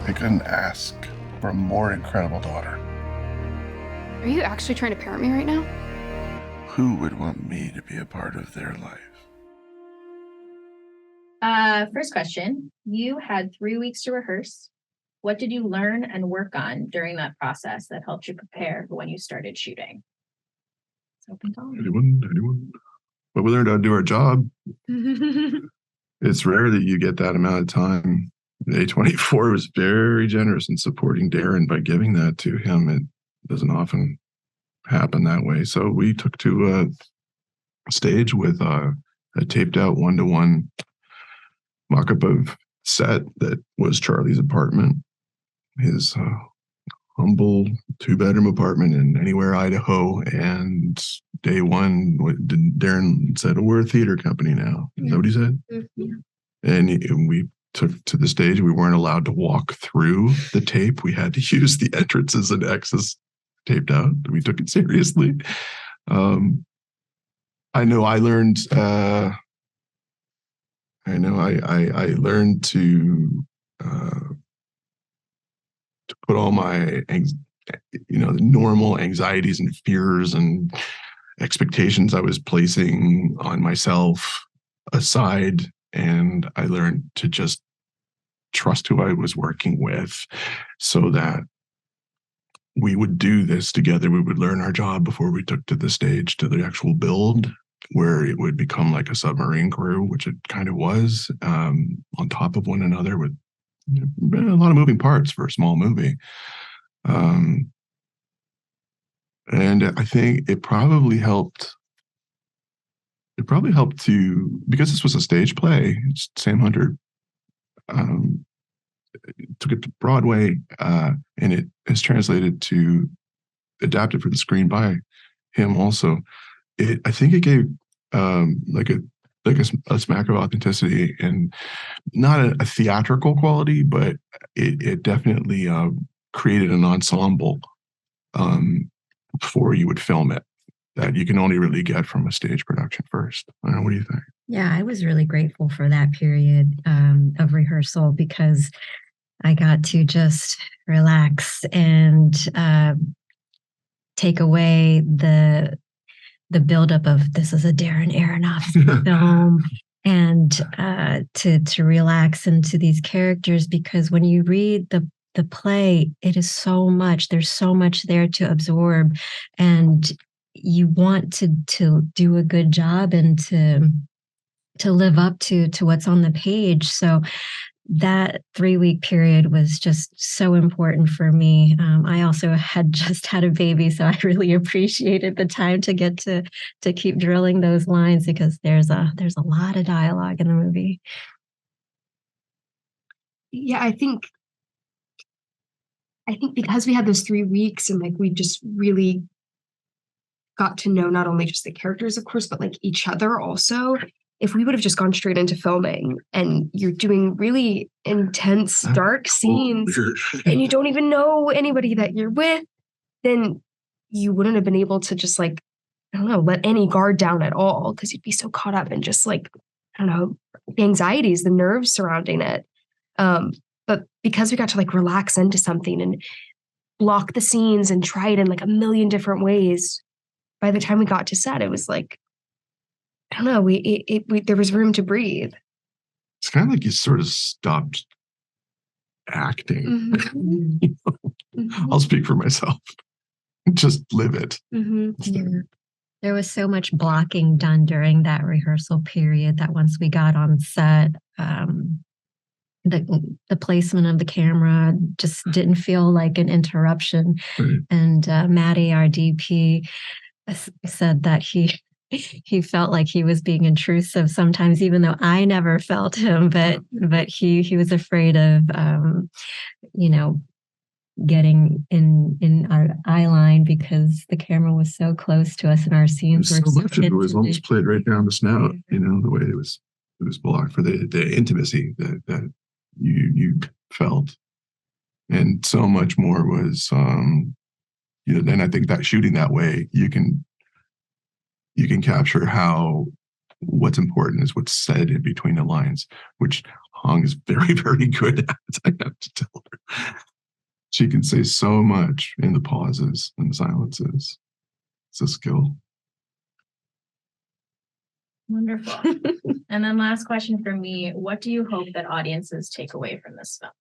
I couldn't ask for a more incredible daughter. Are you actually trying to parent me right now? Who would want me to be a part of their life? First question. You had 3 weeks to rehearse. What did you learn and work on during that process that helped you prepare for when you started shooting? It's open to all. Anyone? But we learned how to do our job. It's rare that you get that amount of time. A24 was very generous in supporting Darren by giving that to him. It doesn't often happen that way. So we took to a stage with a taped out 1-to-1 mock-up of set that was Charlie's apartment, his humble 2-bedroom apartment in Anywhere, Idaho. And day one, Darren said, we're a theater company now. Is that what he said? Mm-hmm. And we took to the stage. We weren't allowed to walk through the tape. We had to use the entrances and exits taped out. We took it seriously. I know I learned I learned to put all my the normal anxieties and fears and expectations I was placing on myself aside, and I learned to just trust who I was working with, so that we would do this together. We would learn our job before we took to the stage, to the actual build, where it would become like a submarine crew, which it kind of was, on top of one another, with a lot of moving parts for a small movie. And I think it probably helped. It probably helped to, because this was a stage play. Sam Hunter took it to Broadway, and it is translated to, adapted for the screen by him also. I think it gave like a smack of authenticity, and not a theatrical quality, but it definitely created an ensemble before you would film it that you can only really get from a stage production first. I don't know, what do you think? Yeah, I was really grateful for that period of rehearsal, because I got to just relax and take away the buildup of, this is a Darren Aronofsky film, and to relax into these characters, because when you read the play, it is so much. There's so much there to absorb, and you want to do a good job and to live up to what's on the page. So that 3-week period was just so important for me. I also had just had a baby, so I really appreciated the time to get to keep drilling those lines, because there's a lot of dialogue in the movie. Yeah, I think because we had those 3 weeks, and like we just really got to know not only just the characters, of course, but like each other also. If we would have just gone straight into filming, and you're doing really intense, dark scenes, and you don't even know anybody that you're with, then you wouldn't have been able to just, like, I don't know, let any guard down at all, because you'd be so caught up in just, like, I don't know, the anxieties, the nerves surrounding it. But because we got to like relax into something and block the scenes and try it in like a million different ways, by the time we got to set, it was like, I don't know, we there was room to breathe. It's kind of like you sort of stopped acting. Mm-hmm. Mm-hmm. I'll speak for myself. Just live it. Mm-hmm. Yeah. There was so much blocking done during that rehearsal period that once we got on set, the placement of the camera just didn't feel like an interruption. Right. And Maddie, our DP, said that he felt like he was being intrusive sometimes, even though I never felt him, but he was afraid of getting in our eye line, because the camera was so close to us and our scenes were so much of it was almost played right down the snout, the way it was blocked for the intimacy that you felt. And so much more was and I think that shooting that way, you can capture how what's important is what's said in between the lines, which Hong is very, very good at, I have to tell her. She can say so much in the pauses and silences. It's a skill. Wonderful. And then last question for me, what do you hope that audiences take away from this film?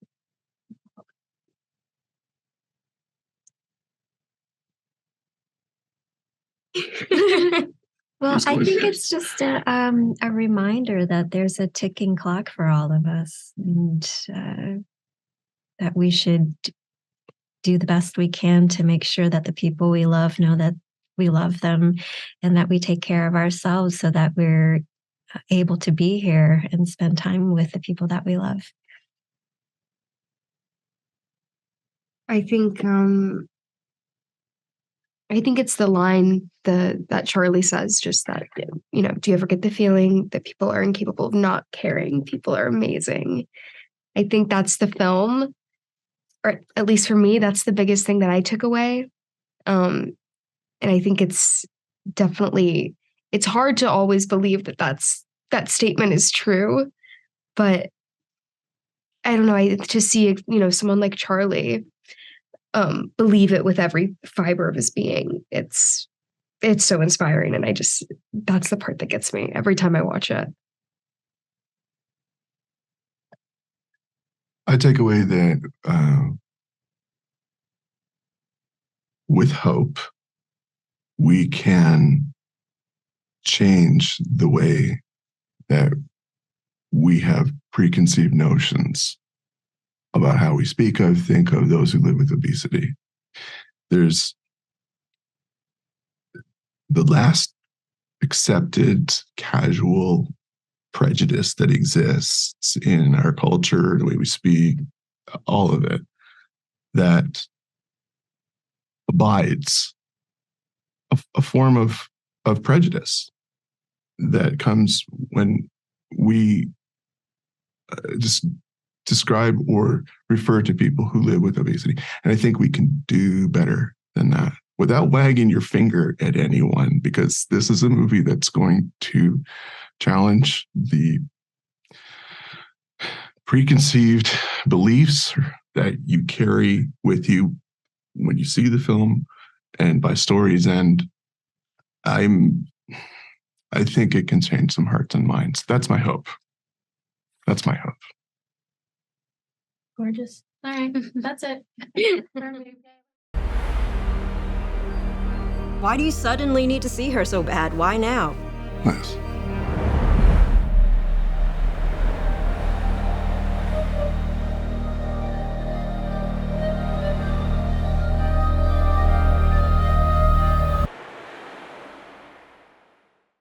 Well, Just I going- think it's just a reminder that there's a ticking clock for all of us, and that we should do the best we can to make sure that the people we love know that we love them, and that we take care of ourselves so that we're able to be here and spend time with the people that we love. I think it's the line that Charlie says, just that, do you ever get the feeling that people are incapable of not caring? People are amazing. I think that's the film, or at least for me, that's the biggest thing that I took away. And I think it's definitely, it's hard to always believe that statement is true, but I don't know, to see, someone like Charlie believe it with every fiber of his being. It's so inspiring. And that's the part that gets me every time I watch it. I take away that with hope, we can change the way that we have preconceived notions about how we think of those who live with obesity. There's the last accepted casual prejudice that exists in our culture, the way we speak, all of it, that abides a form of prejudice that comes when we just describe or refer to people who live with obesity. And I think we can do better than that without wagging your finger at anyone, because this is a movie that's going to challenge the preconceived beliefs that you carry with you when you see the film and by story's end. I think it can change some hearts and minds. That's my hope. That's my hope. Gorgeous. All right, that's it. Why do you suddenly need to see her so bad? Why now? Liz,